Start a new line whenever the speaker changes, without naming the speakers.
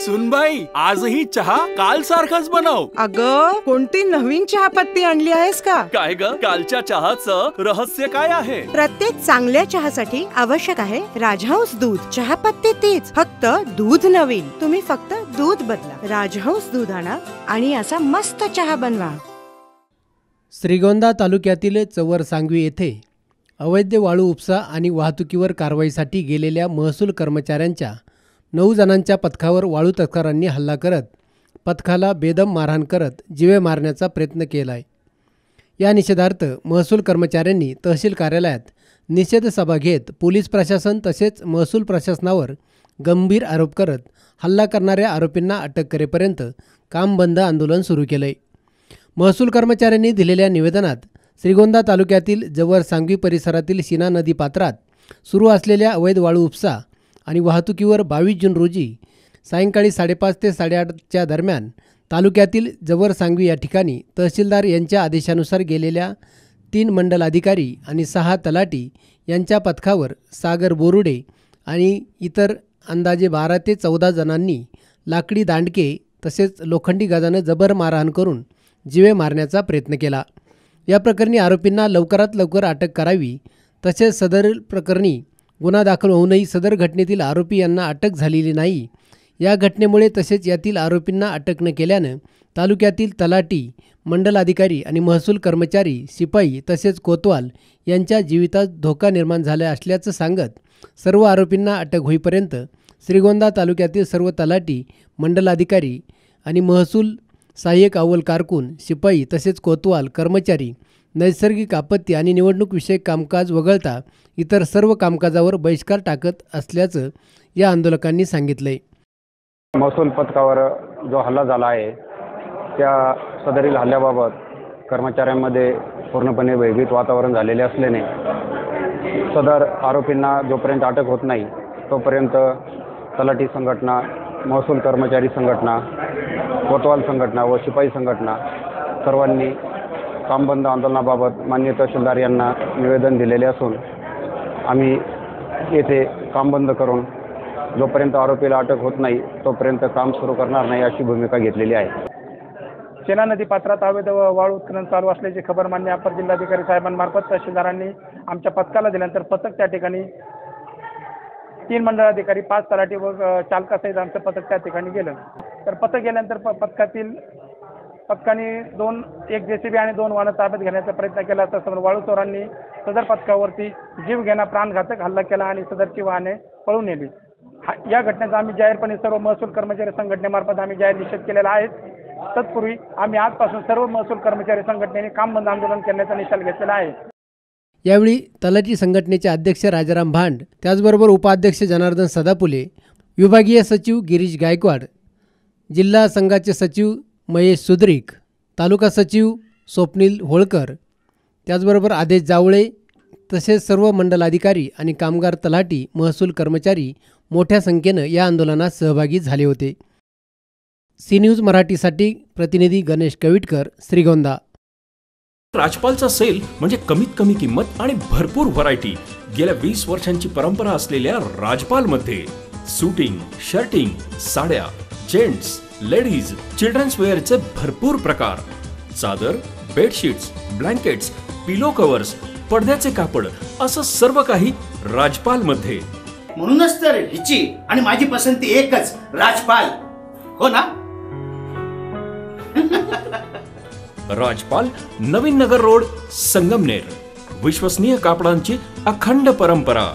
सुनबाई, आजही चहा काल सारखाच बनव.
अगं, कोणती नवीन चहापत्ती आणली आहेस का?
काय ग, कालच्या चहाचं रहस्य काय आहे?
प्रत्येक चांगल्या चहासाठी आवश्यक आहे राजहंस दूध. चहापत्ती तीच, फक्त दूध नवीन. तुम्ही फक्त दूध बदला. राजहंस दूध आणा आणि असा मस्त चहा बनवा.
श्रीगोंदा तालुक्यातील चवर सांगवी येथे अवैध वाळू उपसा आणि वाहतुकीवर कारवाईसाठी गेलेल्या महसूल कर्मचाऱ्यांच्या 9 जणांच्या पथकावर वाळू तस्करांनी हल्ला करत पथकाला बेदम मारहाण करत जीवे मारण्याचा प्रयत्न केला आहे. या निषेधार्थ महसूल कर्मचाऱ्यांनी तहसील कार्यालयात निषेध सभा घेत पोलीस प्रशासन तसेच महसूल प्रशासनावर गंभीर आरोप करत हल्ला करणाऱ्या आरोपींना अटक करेपर्यंत काम बंद आंदोलन सुरू केलं आहे. महसूल कर्मचाऱ्यांनी दिलेल्या निवेदनात श्रीगोंदा तालुक्यातील जवर सांगवी परिसरातील शिना नदी पात्रात सुरू असलेल्या अवैध वाळू उपसा आणि वाहतुकीवर 22 जून रोजी सायंकाळी 5:30 ते 8:30च्या दरम्यान तालुक्यातील जवर सांगवी या ठिकाणी तहसीलदार यांच्या आदेशानुसार गेलेल्या 3 मंडल अधिकारी आणि 6 तलाठी यांच्या पथकावर सागर बोरुडे आणि इतर अंदाजे 12 ते 14 जणांनी लाकडी दांडके तसेच लोखंडी गाजानं जबर मारहाण करून जीवे मारण्याचा प्रयत्न केला. या प्रकरणी आरोपींना लवकरात लवकर अटक करावी तसेच सदर प्रकरणी गुन्हा दाखल होऊनही सदर घटनेतील आरोपी यांना अटक झालेली नाही. या घटनेमुळे तसेच यातील आरोपींना अटक न केल्यानं तालुक्यातील तलाठी, मंडल अधिकारी आणि महसूल कर्मचारी, शिपाई तसेच कोतवाल यांच्या जीवितात धोका निर्माण झाला असल्याचं सांगत सर्व आरोपींना अटक होईपर्यंत श्रीगोंदा तालुक्यातील सर्व तलाठी, मंडल अधिकारी आणि महसूल सहाय्यक अव्वल कारकून, शिपाई तसेच कोतवाल कर्मचारी नैसर्गिक आपत्ती आणि निवडणूक विषयक कामकाज वगळता इतर सर्व कामकाजावर बहिष्कार टाकत असल्याचं या आंदोलकांनी सांगितलंय.
महसूल पथकावर जो हल्ला झाला आहे त्या सदरील हल्ल्याबाबत कर्मचाऱ्यांमध्ये पूर्णपणे भयभीत वातावरण झालेले असल्याने सदर आरोपींना जोपर्यंत अटक होत नाही तोपर्यंत तलाठी संघटना, महसूल कर्मचारी संघटना, कोतवाल संघटना व शिपाई संघटना सर्वांनी कामबंद आंदोलनाबाबत माननीय तहसीलदार यांना निवेदन दिलेले असून आम्ही येथे काम बंद करून जोपर्यंत आरोपीला अटक होत नाही तोपर्यंत काम सुरू करणार नाही अशी भूमिका घेतलेली आहे.
सेना नदी पात्रात अवैध वाळू उत्खनन चालू असल्याची खबर मान्य अपर जिल्हाधिकारी साहेबांमार्फत तहसीलदारांनी आमच्या पथकाला दिल्यानंतर पथक त्या ठिकाणी 3 मंडळ अधिकारी, 5 तलाठी व चालकासहित आमचं पथक त्या ठिकाणी गेलं. तर पथक गेल्यानंतर पथकाने 1 JCB आणि 2 वाहनं ताब्यात घेण्याचा प्रयत्न केला असता वाळू चोरांनी सदर पथकावरती जीव घेणा प्राणघातक हल्ला केला आणि सदरची वाहने पळून नेली. या घटनेचा आम्ही जाहीरपणे सर्व महसूल कर्मचारी संघटनेमार्फत आम्ही जाहीर निषेध केलेला आहे. तत्पूर्वी आम्ही आजपासून सर्व महसूल कर्मचारी संघटनेने काम बंद आंदोलन करण्याचा निकाल घेतलेला आहे.
यावेळी तलाठी संघटनेचे अध्यक्ष राजाराम भांड, त्याचबरोबर उपाध्यक्ष जनार्दन सदापुले, विभागीय सचिव गिरीश गायकवाड, जिल्हा संघाचे सचिव महेश सुद्रिक, तालुका सचिव स्वप्नील होळकर, त्याचबरोबर आदेश जावळे तसेच सर्व मंडल अधिकारी आणि कामगार, तलाठी, महसूल कर्मचारी मोठ्या संख्येनं या आंदोलनात सहभागी झाले होते. सी न्यूज मराठीसाठी प्रतिनिधी गणेश कविटकर, श्रीगोंदा.
राजपालचा सेल म्हणजे कमीत कमी किंमत आणि भरपूर व्हरायटी. गेल्या 20 वर्षांची परंपरा असलेल्या राजपालमध्ये सूटिंग, शर्टिंग, साड्या, जेंट्स, लेडीज, चिल्ड्रन्स वेअरचे भरपूर प्रकार, चादर, बेडशीट्स, ब्लँकेट्स, पिलो कव्हर्स, पडद्याचे कापड असं सर्व काही राजपालमध्ये.
म्हणूनच तर हिची आणि माझी पसंती एकच, राजपाल. हो ना?
राजपाल, नवीन नगर रोड, संगमनेर. विश्वसनीय कापडांची अखंड परंपरा.